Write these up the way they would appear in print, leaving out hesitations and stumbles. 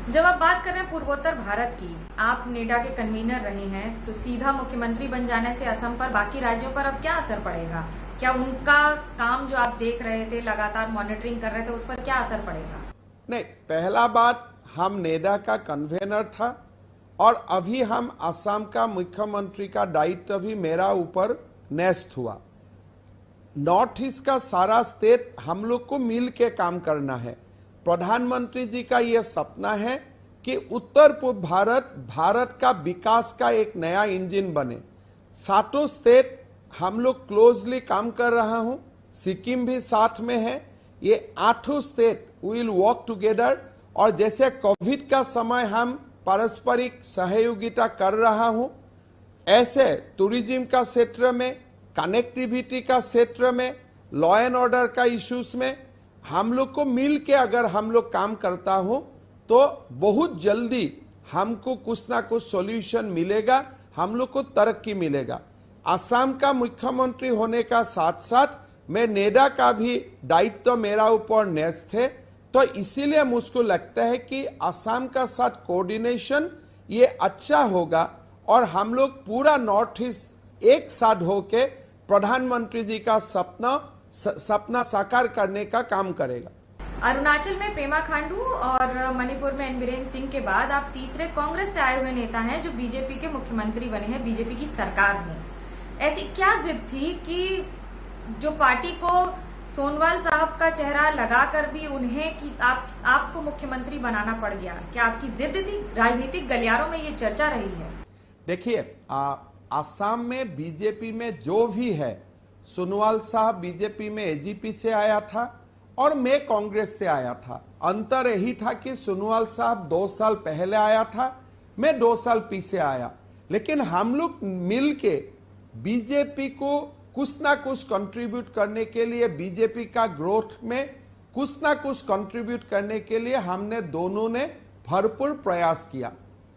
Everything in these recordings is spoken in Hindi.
जब आप बात कर रहे हैं पूर्वोत्तर भारत की, आप नेडा के कन्वीनर रहे हैं, तो सीधा मुख्यमंत्री बन जाने से असम पर, बाकी राज्यों पर अब क्या असर पड़ेगा? क्या उनका काम जो आप देख रहे थे, लगातार मॉनिटरिंग कर रहे थे, उस पर क्या असर पड़ेगा? नहीं, पहला बात, हम नेडा का कन्वेनर था और अभी हम असम का मुख्यमंत्री का दायित्व भी मेरा ऊपर न्यस्त हुआ। नॉर्थ ईस्ट का सारा स्टेट हम लोग को मिल के काम करना है। प्रधानमंत्री जी का यह सपना है कि उत्तर पूर्व भारत का विकास का एक नया इंजन बने। सातों स्टेट हम लोग क्लोजली काम कर रहा हूं, सिक्किम भी साथ में है। ये 8 स्टेट विल वर्क टुगेदर। और जैसे कोविड का समय हम पारस्परिक सहयोगिता कर रहा हूं, ऐसे टूरिज्म का क्षेत्र में, कनेक्टिविटी का क्षेत्र में, लॉ एंड ऑर्डर का इश्यूज में हम लोग को मिल के अगर हम लोग काम करता हूं तो बहुत जल्दी हमको कुछ ना कुछ सॉल्यूशन मिलेगा, हम लोग को तरक्की मिलेगा। असम का मुख्यमंत्री होने का साथ साथ मैं नेडा का भी दायित्व मेरा ऊपर न्यस्त है, तो इसीलिए मुझको लगता है कि असम का साथ कोऑर्डिनेशन ये अच्छा होगा और हम लोग पूरा नॉर्थ ईस्ट एक साथ होके प्रधानमंत्री जी का सपना साकार करने का काम करेगा। अरुणाचल में पेमा खांडू और मणिपुर में एन बीरेन सिंह के बाद आप तीसरे कांग्रेस से आए हुए नेता हैं जो बीजेपी के मुख्यमंत्री बने हैं, बीजेपी की सरकार में। ऐसी क्या जिद थी कि जो पार्टी को सोनवाल साहब का चेहरा लगाकर भी उन्हें कि आपको मुख्यमंत्री बनाना पड़ गया? क्या आपकी जिद थी? राजनीतिक गलियारों में ये चर्चा रही है। देखिए, असम में बीजेपी में जो भी है, सोनवाल साहब बीजेपी में एजीपी से आया था और मैं कांग्रेस से आया था। अंतर यही था कि सोनवाल साहब 2 साल पहले आया था, मैं 2 साल पीछे आया, लेकिन हम लोग मिलके बीजेपी को कुछ ना कुछ कंट्रीब्यूट करने के लिए, बीजेपी का ग्रोथ में कुछ ना कुछ कंट्रीब्यूट करने के लिए हमने दोनों ने भरपूर प्रयास किया।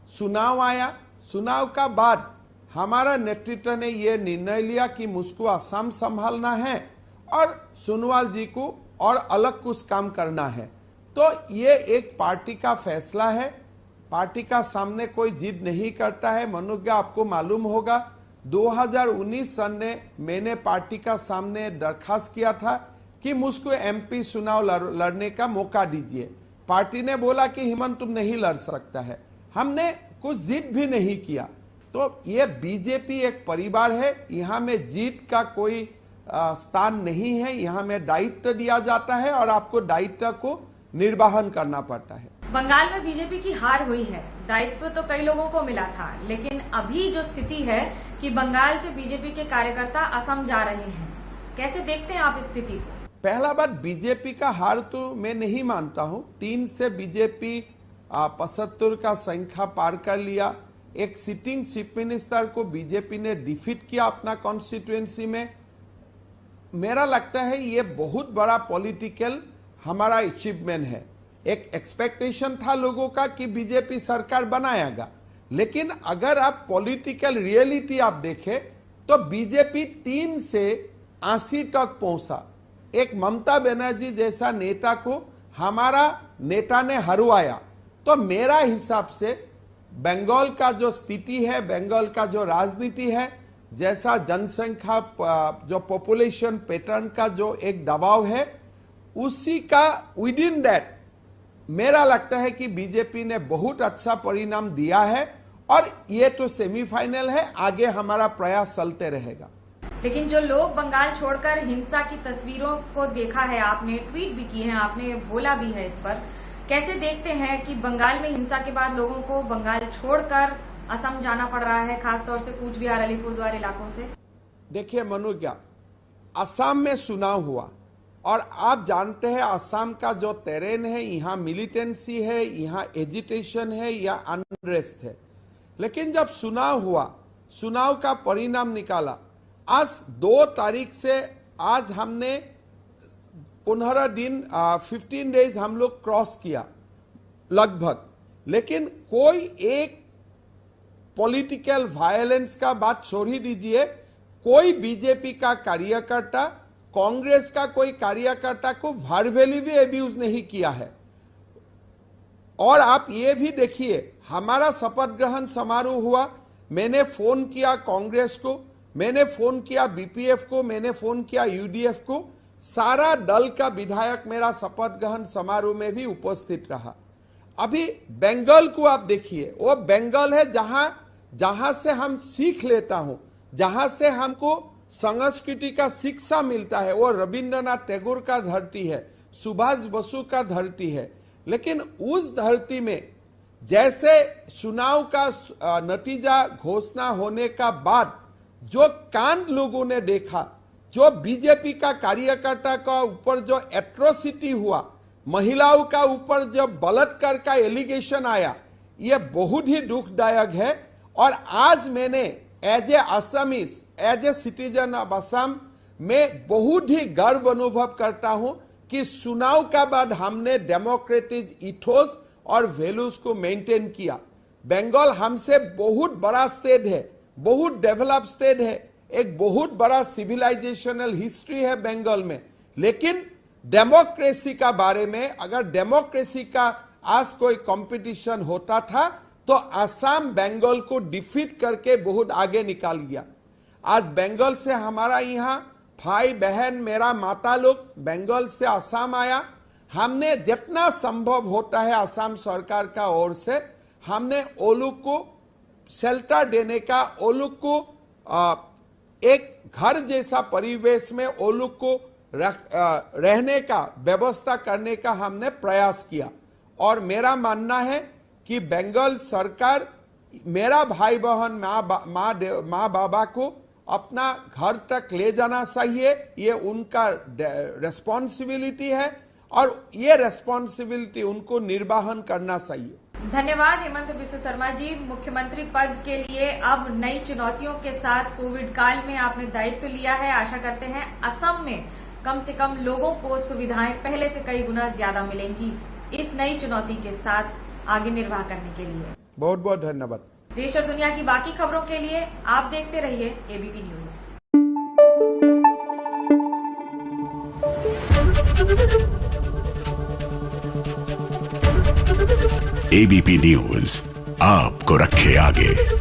चुनाव आया, चुनाव का बाद हमारा नेतृत्व ने यह निर्णय लिया कि मुझको असम संभालना है और सोनवाल जी को और अलग कुछ काम करना है। तो ये एक पार्टी का फैसला है, पार्टी का सामने कोई जिद नहीं करता है। मनोज्ञ, आपको मालूम होगा 2019 सन में मैंने पार्टी का सामने दरखास्त किया था कि मुझको एमपी चुनाव लड़ने का मौका दीजिए। पार्टी ने बोला कि हेमंत तुम नहीं लड़ सकता है। हमने कुछ जिद भी नहीं किया। तो ये बीजेपी एक परिवार है, यहाँ में जीत का कोई स्थान नहीं है। यहाँ में दायित्व दिया जाता है और आपको दायित्व को निर्वहन करना पड़ता है। बंगाल में बीजेपी की हार हुई है, दायित्व तो कई लोगों को मिला था, लेकिन अभी जो स्थिति है कि बंगाल से बीजेपी के कार्यकर्ता असम जा रहे हैं, कैसे देखते हैं आप इस स्थिति को? पहला बात, बीजेपी का हार तो मैं नहीं मानता हूं। 3 से बीजेपी 75 का संख्या पार कर लिया। एक सिटिंग चीफ मिनिस्टर को बीजेपी ने डिफीट किया अपना कॉन्स्टिट्यूएंसी में। मेरा लगता है ये बहुत बड़ा पॉलिटिकल हमारा अचीवमेंट है। एक एक्सपेक्टेशन था लोगों का कि बीजेपी सरकार बनाएगा, लेकिन अगर आप पॉलिटिकल रियलिटी आप देखें तो बीजेपी 3 से 80 तक पहुंचा। एक ममता बनर्जी जैसा नेता को हमारा नेता ने हरवाया। तो मेरा हिसाब से बंगाल का जो स्थिति है, बंगाल का जो राजनीति है, जैसा जनसंख्या जो पॉपुलेशन पैटर्न का जो एक दबाव है, उसी का विद इन दैट मेरा लगता है कि बीजेपी ने बहुत अच्छा परिणाम दिया है और ये तो सेमीफाइनल है, आगे हमारा प्रयास चलते रहेगा। लेकिन जो लोग बंगाल छोड़कर हिंसा की तस्वीरों को देखा है, आपने ट्वीट भी किए हैं, आपने बोला भी है इस पर, कैसे देखते हैं कि बंगाल में हिंसा के बाद लोगों को बंगाल छोड़कर असम जाना पड़ रहा है, खासतौर से कूच बिहार, अलीपुरद्वार इलाकों से? देखिए मनोज्ञा, असम में चुनाव हुआ और आप जानते हैं असम का जो टेरेन है, यहाँ मिलिटेंसी है, यहाँ एजिटेशन है या अनरेस्ट है। लेकिन जब चुनाव हुआ, चुनाव का परिणाम निकाला, आज 2 तारीख से आज हमने 15 दिन 15 डेज हम लोग क्रॉस किया लगभग, लेकिन कोई एक पॉलिटिकल वायलेंस का बात छोड़ ही दीजिए। कोई बीजेपी का कार्यकर्ता, कांग्रेस का कोई कार्यकर्ता को वर्बली भी अब्यूज नहीं किया है। और आप ये भी देखिए, हमारा शपथ ग्रहण समारोह हुआ, मैंने फोन किया कांग्रेस को, मैंने फोन किया बीपीएफ को, मैंने फोन किया यूडीएफ को, सारा दल का विधायक मेरा शपथ ग्रहण समारोह में भी उपस्थित रहा। अभी बंगाल को आप देखिए, वो बंगाल है जहां से हम सीख लेता हूं, जहां से हमको संस्कृति का शिक्षा मिलता है, वो रविंद्रनाथ टैगोर का धरती है, सुभाष बसु का धरती है। लेकिन उस धरती में जैसे चुनाव का नतीजा घोषणा होने का बाद जो कांड लोगों ने देखा, जो बीजेपी का कार्यकर्ता का ऊपर जो एट्रोसिटी हुआ, महिलाओं का ऊपर जो बलात्कार का एलिगेशन आया, ये बहुत ही दुखदायक है। और आज मैंने as a Assamese, as a citizen of Assam में बहुत ही गर्व अनुभव करता हूं कि चुनाव का बाद हमने डेमोक्रेटिक इथोस और वैल्यूज को मेंटेन किया। बंगाल हमसे बहुत बड़ा स्टेट है, बहुत डेवलप स्टेट है, एक बहुत बड़ा सिविलाइजेशनल हिस्ट्री है बंगाल में। लेकिन डेमोक्रेसी का बारे में, अगर डेमोक्रेसी का आज कोई कंपटीशन होता था तो असम बंगाल को डिफीट करके बहुत आगे निकाल गया। आज बंगाल से हमारा यहाँ भाई बहन, मेरा माता लोग बंगाल से असम आया। हमने जितना संभव होता है असम सरकार का ओर से हमने वो लोग को शेल्टर देने का, वो लोग को एक घर जैसा परिवेश में वो लोग को रहने का व्यवस्था करने का हमने प्रयास किया। और मेरा मानना है कि बंगाल सरकार मेरा भाई बहन माँ बाबा को अपना घर तक ले जाना चाहिए, ये उनका रेस्पॉन्सिबिलिटी है और ये रेस्पॉन्सिबिलिटी उनको निर्वाहन करना चाहिए। धन्यवाद हेमंत बिस्व शर्मा जी। मुख्यमंत्री पद के लिए अब नई चुनौतियों के साथ कोविड काल में आपने दायित्व लिया है। आशा करते हैं असम में कम से कम लोगों को सुविधाएं पहले से कई गुना ज्यादा मिलेंगी इस नई चुनौती के साथ आगे निर्वाह करने के लिए। बहुत बहुत धन्यवाद। देश और दुनिया की बाकी खबरों के लिए आप देखते रहिए एबीपी न्यूज। एबीपी न्यूज आपको रखे आगे।